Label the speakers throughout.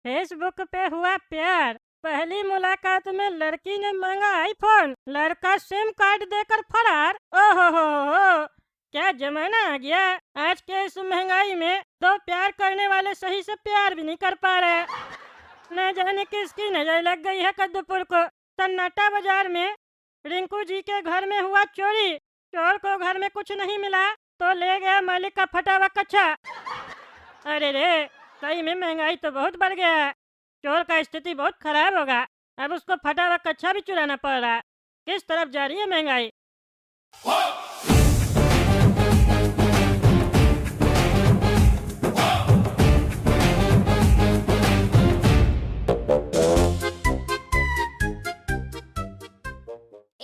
Speaker 1: Facebook पे हुआ प्यार। पहली मुलाकात में लड़की ने मांगा आईफोन, लड़का सिम कार्ड देकर फरार। ओहो हो, क्या जमाना आ गया। आज के इस महंगाई में दो प्यार करने वाले सही से प्यार भी नहीं कर पा रहे। न जाने किसकी नजर लग गई है कद्दूपुर को। सन्नाटा बाजार में रिंकू जी के घर में हुआ चोरी। चोर को घर में कुछ नहीं मिला तो ले गया मालिक का फटा हुआ कच्छा। अरे रे, सही में महंगाई तो बहुत बढ़ गया है। चोर का स्थिति बहुत खराब होगा। अब उसको फटा हुआ कच्छा भी चुराना पड़ रहा है। किस तरफ जा रही है महंगाई।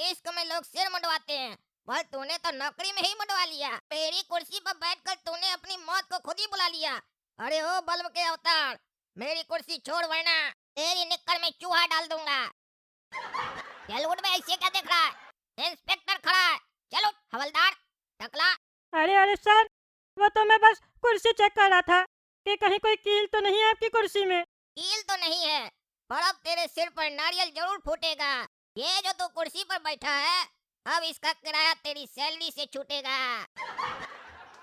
Speaker 2: इश्क में लोग सिर मुंडवाते हैं, पर तूने तो नौकरी में ही मुंडवा लिया। मेरी कुर्सी पर बैठकर तूने अपनी मौत को खुद ही बुला लिया। अरे ओ बल्ब के अवतार, मेरी कुर्सी छोड़ वरना तेरी निक्कर में चूहा डाल दूंगा। चल उठ बे, ऐसे क्या देख रहा है? इंस्पेक्टर खड़ा है। चल उठ हवलदार, टकला।
Speaker 1: अरे अरे सर, वो तो मैं बस कुर्सी चेक कर रहा था कि कहीं कोई कील तो नहीं है आपकी कुर्सी में।
Speaker 2: कील तो नहीं है, पर अब तेरे सिर पर नारियल जरूर फूटेगा। ये जो तू कुर्सी पर बैठा है, अब इसका किराया तेरी सैलरी से छूटेगा।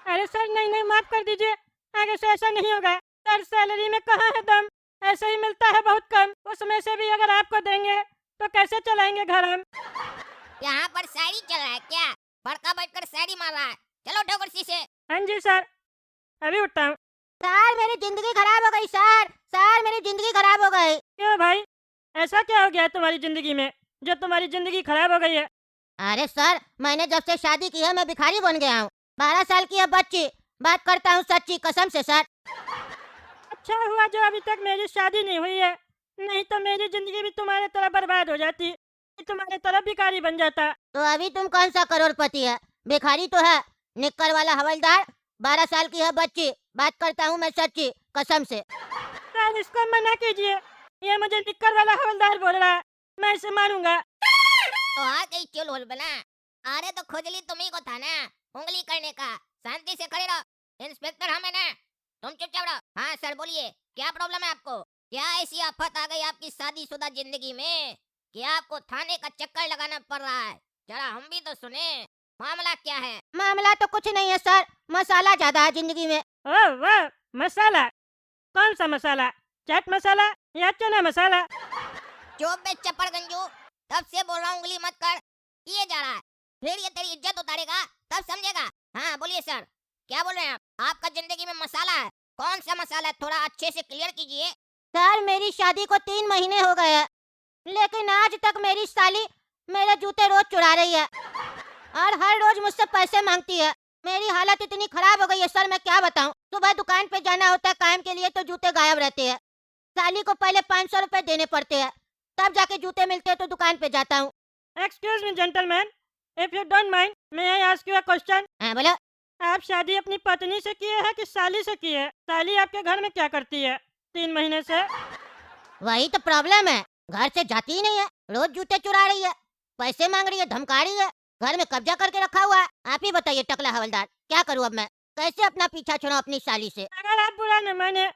Speaker 1: अरे सर, नहीं नहीं, माफ कर दीजिए, आगे से ऐसा नहीं होगा। सर, सैलरी में कहाँ है दम, ऐसे ही मिलता है बहुत कम। उसमें से भी अगर आपको देंगे तो कैसे चलाएंगे घर हम।
Speaker 2: यहाँ पर शायरी चल रहा है क्या? भड़का बैठकर शायरी मार रहा है। चलो उठो कुर्सी से।
Speaker 1: हाँ जी सर, अभी उठता हूँ।
Speaker 2: सर मेरी जिंदगी खराब हो गई। सर मेरी जिंदगी खराब हो गई।
Speaker 1: क्यों भाई, ऐसा क्या हो गया है तुम्हारी जिंदगी में जो तुम्हारी जिंदगी खराब हो गई है।
Speaker 2: अरे सर, मैंने जब से शादी की है मैं भिखारी बन गया हूँ। 12 साल की है बच्ची, बात करता हूँ सच्ची कसम से सर।
Speaker 1: अच्छा हुआ जो अभी तक मेरी शादी नहीं हुई है, नहीं तो मेरी जिंदगी भी तुम्हारे तरह बर्बाद हो जाती, तुम्हारे तरह भिखारी बन जाता।
Speaker 2: तो अभी तुम कौन सा करोड़पति है? भिखारी तो है निक्कर वाला हवलदार। 12 साल की है बच्ची, बात करता हूँ मैं सच्ची कसम से।
Speaker 1: सर, इसको मना कीजिए, ये मुझे निक्कर वाला हवलदार बोल रहा है, मैं इसे मारूंगा।
Speaker 2: तो आ गई चुल होल बना। अरे तो खुजली तुम्ही को था ना उंगली करने का। शांति से खड़े रहो। इंस्पेक्टर हमें ना, तुम चुपचाप रहो। हाँ सर बोलिए, क्या प्रॉब्लम है आपको? क्या ऐसी आफत आ गई आपकी शादीशुदा जिंदगी में कि आपको थाने का चक्कर लगाना पड़ रहा है? जरा हम भी तो सुने, मामला क्या है? मामला तो कुछ नहीं है सर, मसाला ज्यादा है जिंदगी में।
Speaker 1: ओह वाह, मसाला? कौन सा मसाला, चाट मसाला या चना मसाला?
Speaker 2: चुप बे चप्पड़ गंजू, तब से बोल रहा हूँ उंगली मत कर। किए जा रहा है, फिर ये तेरी इज्जत उतारेगा तब समझेगा। हाँ बोलिए सर, क्या बोल रहे हैं आप? आपका जिंदगी में मसाला है, कौन सा मसाला है? थोड़ा अच्छे से क्लियर कीजिए। सर मेरी शादी को 3 महीने हो गए हैं, लेकिन आज तक मेरी साली मेरे जूते रोज चुरा रही है और हर रोज मुझसे पैसे मांगती है। मेरी हालत इतनी खराब हो गई है सर, मैं क्या बताऊं। सुबह दुकान पे जाना होता है काम के लिए तो जूते गायब रहते हैं। साली को पहले 500 रुपए देने पड़ते हैं, तब जाके जूते मिलते हैं तो दुकान पे जाता हूँ।
Speaker 1: Excuse me gentleman, if you don't mind, may I ask you a question?
Speaker 2: हाँ बोलो।
Speaker 1: आप शादी अपनी पत्नी से किए हैं कि साली से किए है? साली आपके घर में क्या करती है 3 महीने से?
Speaker 2: वही तो प्रॉब्लम है, घर से जाती ही नहीं है, रोज जूते चुरा रही है, पैसे मांग रही है, धमका रही है, घर में कब्जा करके रखा हुआ है। आप ही बताइए टकला हवलदार, क्या करूँ अब मैं? कैसे अपना पीछा छुड़ाऊं अपनी साली से?
Speaker 1: अगर आप बुरा न माने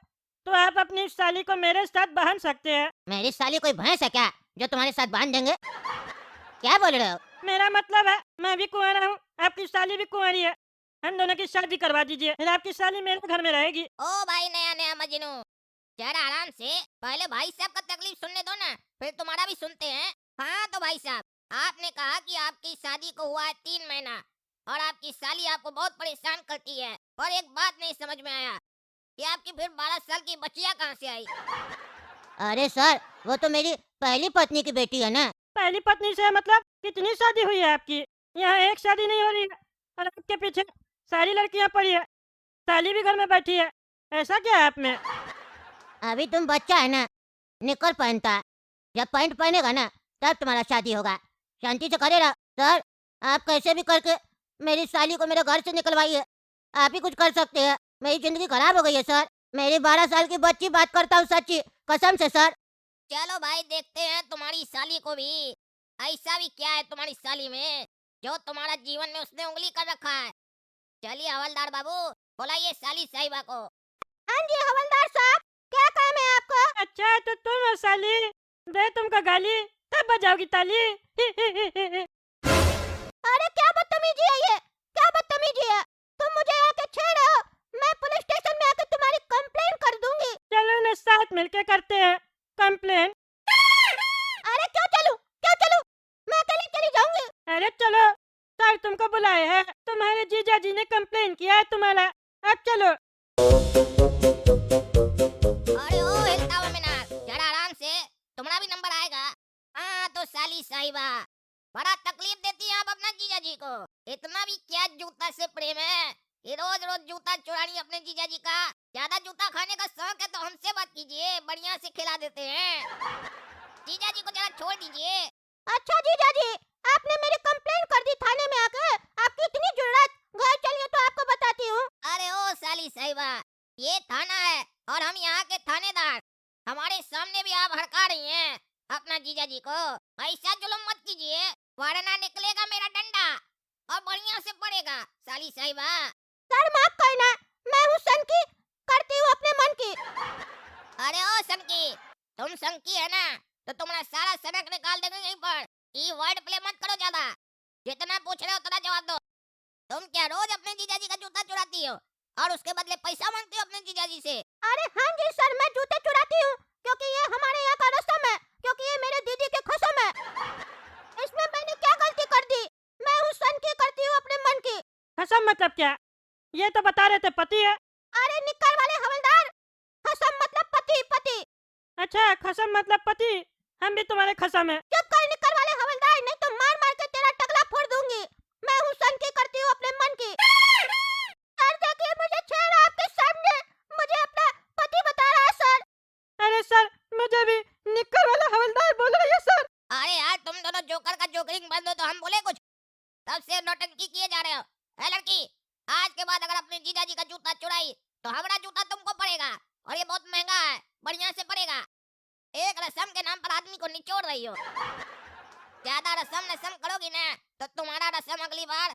Speaker 1: तो आप अपनी साली को मेरे साथ बांध सकते हैं।
Speaker 2: मेरी साली कोई भैंस है क्या जो तुम्हारे साथ बांध देंगे? क्या बोल रहे हो?
Speaker 1: मेरा मतलब है, मैं भी कुंवारा हूँ, आपकी साली भी कुंवारी है, हम दोनों की शादी करवा दीजिए, फिर आपकी साली मेरे घर में रहेगी।
Speaker 2: ओ भाई नया नया मजनू, जरा आराम से, पहले भाई साहब का तकलीफ सुनने दो ना, फिर तुम्हारा भी सुनते हैं। हाँ तो भाई साहब, आपने कहा कि आपकी शादी को हुआ है 3 महीना और आपकी साली आपको बहुत परेशान करती है, पर एक बात नहीं समझ में आया कि आपकी फिर 12 साल की बच्चियाँ कहाँ से आई? अरे सर, वो तो मेरी पहली पत्नी की बेटी है ना।
Speaker 1: पहली पत्नी से मतलब कितनी शादी हुई है आपकी? यहाँ एक शादी नहीं हो रही है और आपके पीछे सारी लड़कियाँ पड़ी है, साली भी घर में बैठी है, ऐसा क्या है आप में?
Speaker 2: अभी तुम बच्चा है ना, निकर पहनता है, जब पैंट पहनेगा ना तब तुम्हारा शादी होगा। शांति से खड़े रहो। सर आप कैसे भी करके मेरी साली को मेरे घर से निकलवाइए, आप ही कुछ कर सकते हैं। मेरी जिंदगी खराब हो गई है सर, मेरी 12 साल की बच्ची, बात करता हूँ सच्ची कसम से सर। चलो भाई देखते हैं तुम्हारी साली को भी, ऐसा भी क्या है तुम्हारी साली में जो तुम्हारा जीवन में उसने उंगली कर रखा है। चलिए हवलदार बाबू, बुलाइए साली साहिबा को। हाँ जी हवलदार साहब, क्या काम है आपको?
Speaker 1: अच्छा है तो तुम हो साली, दे तुमको गाली तब बजाओगी ताली।
Speaker 2: अरे क्या बदतमीजी है ये, क्या बदतमीजी है। तुम मुझे आके छेड़ रहे हो, मैं पुलिस स्टेशन में आके तुम्हारी कंप्लेन कर दूंगी।
Speaker 1: चलो ना साथ मिलके करते हैं कंप्लेन।
Speaker 2: अरे क्यों चलूं, क्यों चलूं, मैं अकेले चली जाऊंगी।
Speaker 1: अरे चलो, सर तुमको बुलाए हैं, तुम्हारे जीजा जी ने कंप्लेन किया है तुम्हारा, अब चलो।
Speaker 2: अरे ओ हिलता हुआ मीनार, जरा आराम से, तुम्हारा भी नंबर आएगा। हाँ तो साली साहिबा, बड़ा तकलीफ देती है आप अपना जीजा जी को। इतना भी क्या जूता से प्रेम है, ये रोज रोज जूता चुरानी अपने जीजा जी का। ज्यादा जूता खाने का शौक है तो हमसे बात कीजिए, बढ़िया से खिला देते हैं। जीजा जी को जरा छोड़ दीजिए। अच्छा जीजा जी, आपने मेरी कंप्लेन कर दी थाने में आकर, आपकी इतनी जुर्रत, घर चलिए तो आपको बताती हूँ। अरे ओ साली साहिबा, ये थाना है और हम यहाँ के थानेदार, हमारे सामने भी आप हड़का रही हैं अपना जीजा जी को। ऐसा जुल्म मत कीजिए, वरना निकलेगा मेरा डंडा और बढ़िया से पड़ेगा साली साहिबा। सर माफ करना, मैं हूँ सनकी, करती हूँ अपने मन की। अरे ओ सनकी, तुम सनकी है ना, तो तुम्हारा सारा सनक निकाल देंगे यहीं पर। ये वर्ड प्ले मत करो ज्यादा, जितना पूछ रहे हो उतना जवाब दो। तुम क्या रोज अपने जीजा जी का जूता चुराती हो और उसके बदले पैसा मांगती हो अपने जीजा जी से? अरे हाँ जी सर, मैं जूते चुराती हूँ क्योंकि ये हमारे यहाँ का रस्म है, क्योंकि ये मेरे दीदी के कसम है। इसमें मैंने क्या गलती कर दी? मैं हूँ सनकी, करती हूँ अपने मन की।
Speaker 1: कसम मतलब क्या? ये तो बता रहे थे पति है।
Speaker 2: अरे निक्कर वाले हवलदार, कसम मतलब पति, पति।
Speaker 1: अच्छा कसम मतलब पति, हम भी तुम्हारे कसम है।
Speaker 2: चुप कर निक्कर वाले हवलदार, नहीं तो मार मार के तेरा टकला फोड़ दूंगी। मैं हूँ सनकी, करती हूँ अपने मन की। सर देखिए मुझे छेड़ आपके सामने, मुझे अपना पति बता रहा है सर।
Speaker 1: अरे सर, मुझे भी निक्कर वाला हवलदार बोल रही है सर।
Speaker 2: अरे यार तुम दोनों जोकर का जोकरिंग बंद हो तो हम बोले कुछ, तब से नौटंकी किए जा रहे हो। ए लड़की, आज के बाद अगर अपने जीजा जी का जूता चुराई तो हमारा जूता तुमको पड़ेगा, और ये बहुत महंगा है, बढ़िया से पड़ेगा। एक रस्म के नाम पर आदमी को निचोड़ रही हो। ज्यादा रस्म करोगी ना तो तुम्हारा रस्म अगली बार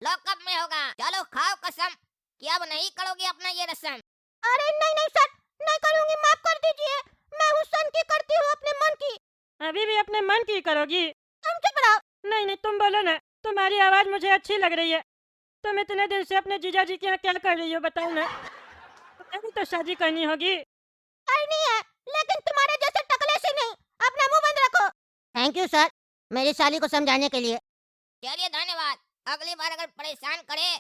Speaker 2: लॉकअप में होगा। चलो खाओ कसम कि अब नहीं करोगी अपना ये रस्म। अरे नहीं नहीं सर, नहीं करूंगी, माफ कर दीजिए। मैं हूँ सनकी, करती हूँ अपने मन की।
Speaker 1: अभी भी अपने मन की करोगी?
Speaker 2: तुम चुप रहो।
Speaker 1: नहीं नहीं तुम बोलो ना, तुम्हारी आवाज मुझे अच्छी लग रही है। तुम इतने दिन से अपने जीजा जी के यहाँ क्या कर रही हो बताओ ना। तुम्हें तो शादी करनी होगी।
Speaker 2: करनी है, लेकिन तुम्हारे जैसे टकले से नहीं। अपना मुंह बंद रखो। थैंक यू सर, मेरी साली को समझाने के लिए। चलिए धन्यवाद। अगली बार अगर परेशान करे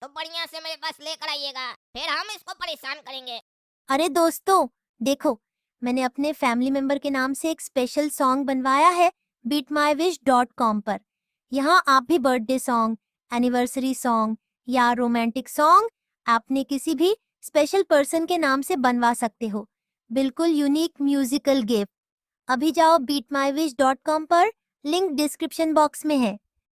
Speaker 2: तो बढ़िया से मेरे पास लेकर आइएगा, फिर हम इसको परेशान करेंगे।
Speaker 3: अरे दोस्तों, देखो मैंने अपने फैमिली मेंबर के नाम से एक स्पेशल सॉन्ग बनवाया है beatmywish.com पर। यहाँ आप भी बर्थडे सॉन्ग, एनिवर्सरी सॉन्ग या रोमांटिक सॉन्ग आपने किसी भी स्पेशल पर्सन के नाम से बनवा सकते हो। बिल्कुल यूनिक म्यूजिकल गिफ्ट। अभी जाओ beatmywish.com पर, लिंक डिस्क्रिप्शन बॉक्स में है।